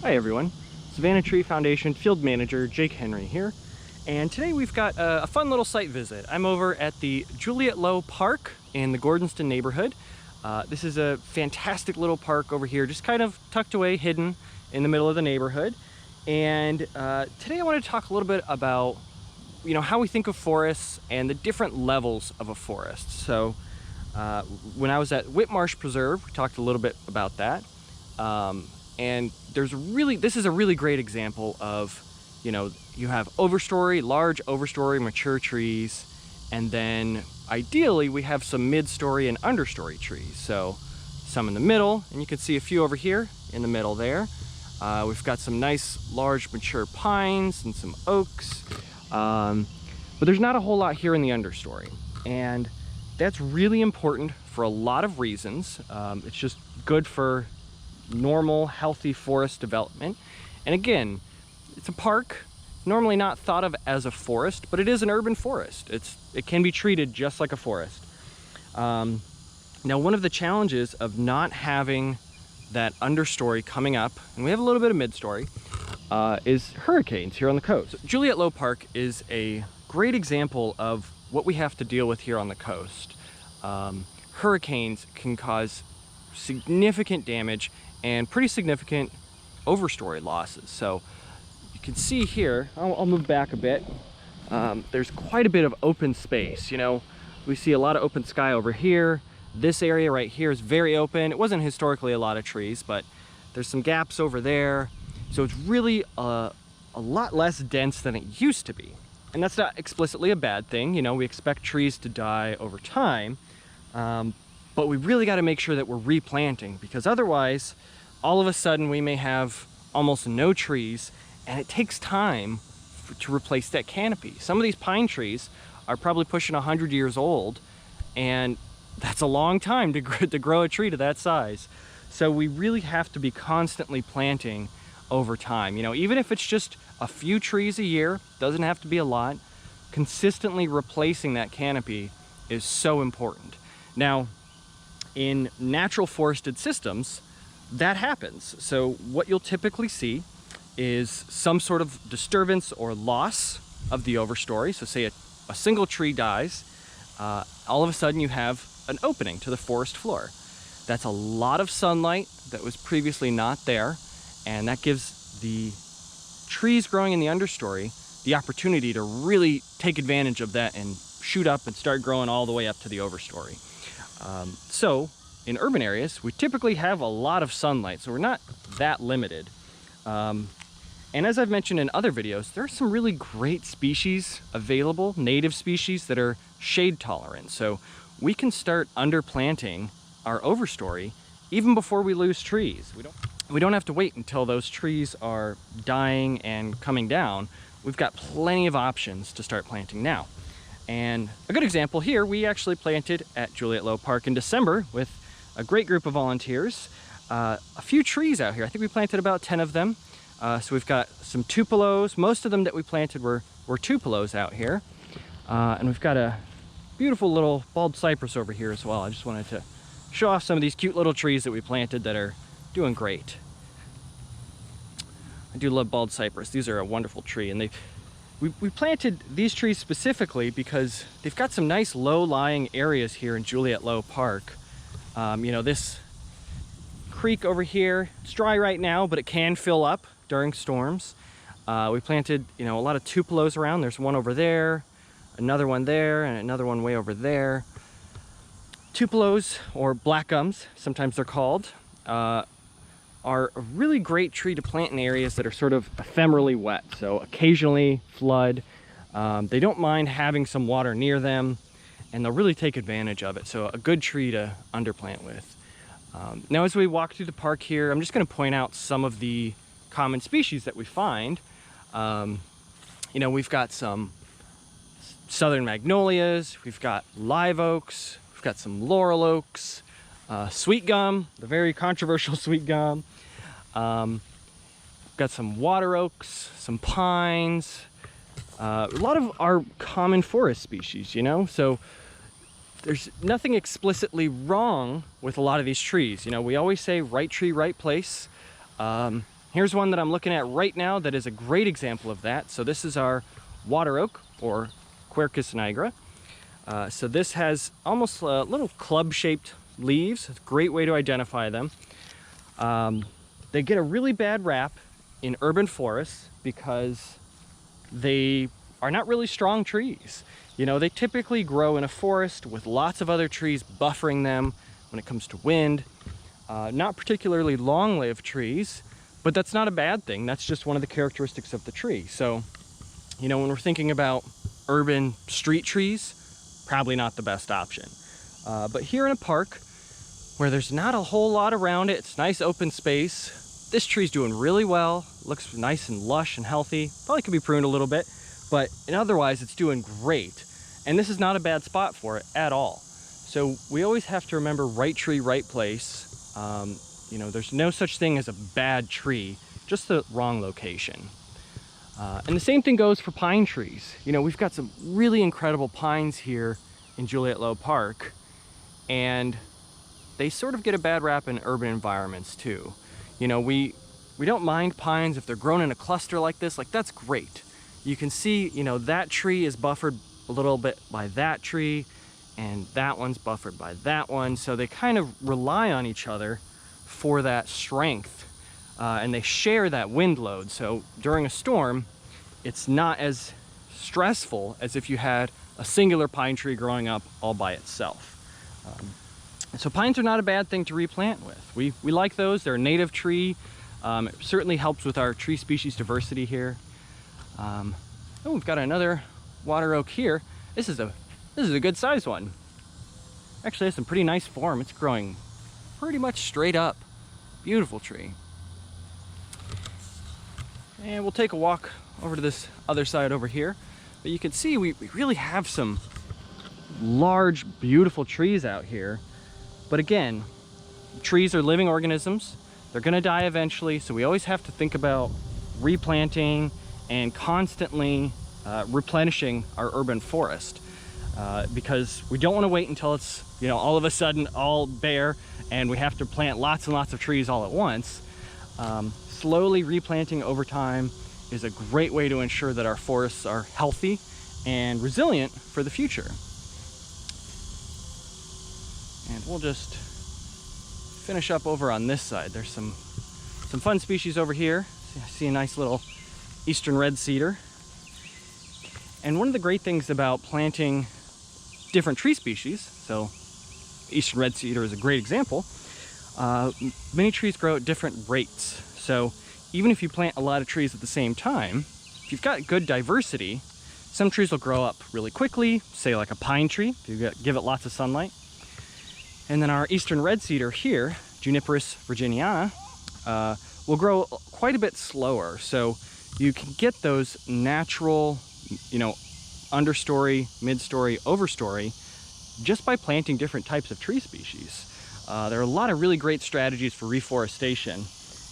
Hi everyone, Savannah Tree Foundation Field Manager Jake Henry here, and today we've got a fun little site visit. I'm over at the Juliette Low Park in the Gordonston neighborhood. This is a fantastic little park over here, just kind of tucked away, hidden in the middle of the neighborhood. And today I want to talk a little bit about, how we think of forests and the different levels of a forest. So when I was at Whitmarsh Preserve, we talked a little bit about that. And this is a really great example of, you have overstory, large overstory, mature trees, and then ideally we have some mid-story and understory trees. So some in the middle, and you can see a few over here in the middle there. We've got some nice large mature pines and some oaks, but there's not a whole lot here in the understory. And that's really important for a lot of reasons. It's just good for normal, healthy forest development. And again, it's a park, normally not thought of as a forest, but it is an urban forest. It can be treated just like a forest. Now, one of the challenges of not having that understory coming up, and we have a little bit of midstory, is hurricanes here on the coast. So Juliette Low Park is a great example of what we have to deal with here on the coast. Hurricanes can cause significant damage and pretty significant overstory losses. So you can see here, I'll move back a bit, there's quite a bit of open space. We see a lot of open sky over here. This area right here is very open. It wasn't historically a lot of trees, but there's some gaps over there. So it's really a lot less dense than it used to be. And that's not explicitly a bad thing. We expect trees to die over time. But we really got to make sure that we're replanting, because otherwise, all of a sudden we may have almost no trees, and it takes time to replace that canopy. Some of these pine trees are probably pushing 100 years old, and that's a long time to grow a tree to that size. So we really have to be constantly planting over time. Even if it's just a few trees a year, doesn't have to be a lot, consistently replacing that canopy is so important. Now, in natural forested systems, that happens. So what you'll typically see is some sort of disturbance or loss of the overstory. So say a single tree dies, all of a sudden you have an opening to the forest floor. That's a lot of sunlight that was previously not there, and that gives the trees growing in the understory the opportunity to really take advantage of that and shoot up and start growing all the way up to the overstory. So in urban areas, we typically have a lot of sunlight, so we're not that limited. And as I've mentioned in other videos, there are some really great species available, native species that are shade tolerant. So we can start underplanting our overstory even before we lose trees. We don't have to wait until those trees are dying and coming down. We've got plenty of options to start planting now. And a good example here, we actually planted at Juliette Low Park in December with a great group of volunteers, a few trees out here. I think we planted about 10 of them. So we've got some tupelos. Most of them that we planted were tupelos out here. And we've got a beautiful little bald cypress over here as well. I just wanted to show off some of these cute little trees that we planted that are doing great. I do love bald cypress. These are a wonderful tree, and we planted these trees specifically because they've got some nice low-lying areas here in Juliette Low Park. This creek over here, it's dry right now, but it can fill up during storms. We planted, a lot of tupelos around. There's one over there, another one there, and another one way over there. Tupelos, or black gums, sometimes they're called, are a really great tree to plant in areas that are sort of ephemerally wet. So occasionally flood. They don't mind having some water near them, and they'll really take advantage of it. So a good tree to underplant with. Now, as we walk through the park here, I'm just going to point out some of the common species that we find. We've got some southern magnolias, we've got live oaks, we've got some laurel oaks, sweet gum, the very controversial sweet gum. We've got some water oaks, some pines, a lot of our common forest species, so there's nothing explicitly wrong with a lot of these trees. We always say right tree, right place. Here's one that I'm looking at right now that is a great example of that. So this is our water oak, or Quercus nigra. So this has almost little club-shaped leaves. It's a great way to identify them. They get a really bad rap in urban forests because they are not really strong trees. You know, they typically grow in a forest with lots of other trees buffering them when it comes to wind. Not particularly long-lived trees, but that's not a bad thing. That's just one of the characteristics of the tree. So, you know, when we're thinking about urban street trees, probably not the best option. But here in a park where there's not a whole lot around it, it's nice open space, this tree's doing really well, looks nice and lush and healthy. Probably could be pruned a little bit, but otherwise it's doing great. And this is not a bad spot for it at all. So we always have to remember right tree, right place. You know, there's no such thing as a bad tree, just the wrong location. And the same thing goes for pine trees. You know, we've got some really incredible pines here in Juliette Low Park, and they sort of get a bad rap in urban environments too. You know, we don't mind pines if they're grown in a cluster like this. Like, that's great. You can see, you know, that tree is buffered a little bit by that tree, and that one's buffered by that one. So they kind of rely on each other for that strength, and they share that wind load. So during a storm, it's not as stressful as if you had a singular pine tree growing up all by itself. So pines are not a bad thing to replant with. We like those. They're a native tree. It certainly helps with our tree species diversity here. Oh, we've got another water oak here. This is a good sized one. Actually has some pretty nice form. It's growing pretty much straight up. Beautiful tree. And we'll take a walk over to this other side over here. But you can see we really have some large, beautiful trees out here. But again, trees are living organisms. They're gonna die eventually, so we always have to think about replanting and constantly replenishing our urban forest. Because we don't want to wait until it's, you know, all of a sudden all bare and we have to plant lots and lots of trees all at once. Slowly replanting over time is a great way to ensure that our forests are healthy and resilient for the future. And we'll just finish up over on this side. There's some fun species over here. I see a nice little eastern red cedar. And one of the great things about planting different tree species, so eastern red cedar is a great example, many trees grow at different rates. So even if you plant a lot of trees at the same time, if you've got good diversity, some trees will grow up really quickly, say like a pine tree, if you give it lots of sunlight. And then our eastern red cedar here, Juniperus virginiana, will grow quite a bit slower. So you can get those natural, you know, understory, mid-story, overstory, just by planting different types of tree species. There are a lot of really great strategies for reforestation,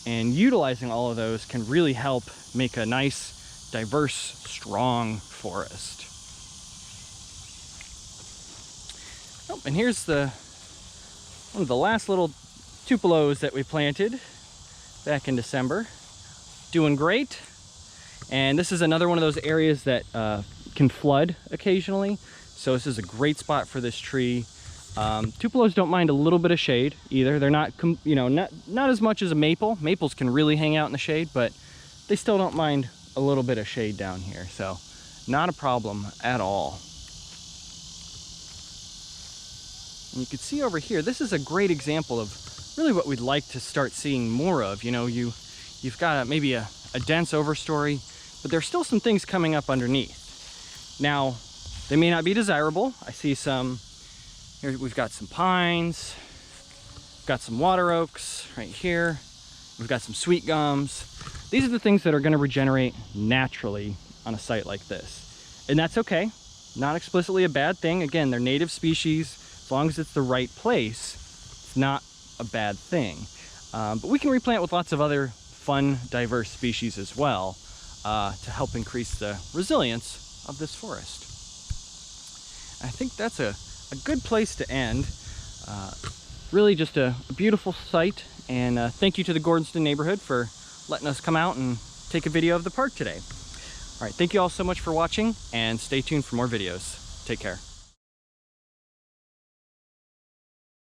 and utilizing all of those can really help make a nice, diverse, strong forest. Oh, and here's one of the last little tupelos that we planted back in December. Doing great. And this is another one of those areas that can flood occasionally. So this is a great spot for this tree. Tupelos don't mind a little bit of shade either. They're not, you know, not as much as a maple. Maples can really hang out in the shade, but they still don't mind a little bit of shade down here. So not a problem at all. And you can see over here, this is a great example of really what we'd like to start seeing more of. You know, you've got maybe a dense overstory, but there's still some things coming up underneath. Now, they may not be desirable. I see some, here we've got some pines, we've got some water oaks right here, we've got some sweet gums. These are the things that are gonna regenerate naturally on a site like this. And that's okay, not explicitly a bad thing. Again, they're native species. As long as it's the right place, it's not a bad thing. But we can replant with lots of other fun, diverse species as well to help increase the resilience of this forest. I think that's a good place to end. Really just a beautiful site, and thank you to the Gordonston neighborhood for letting us come out and take a video of the park today. All right, thank you all so much for watching, and stay tuned for more videos. Take care.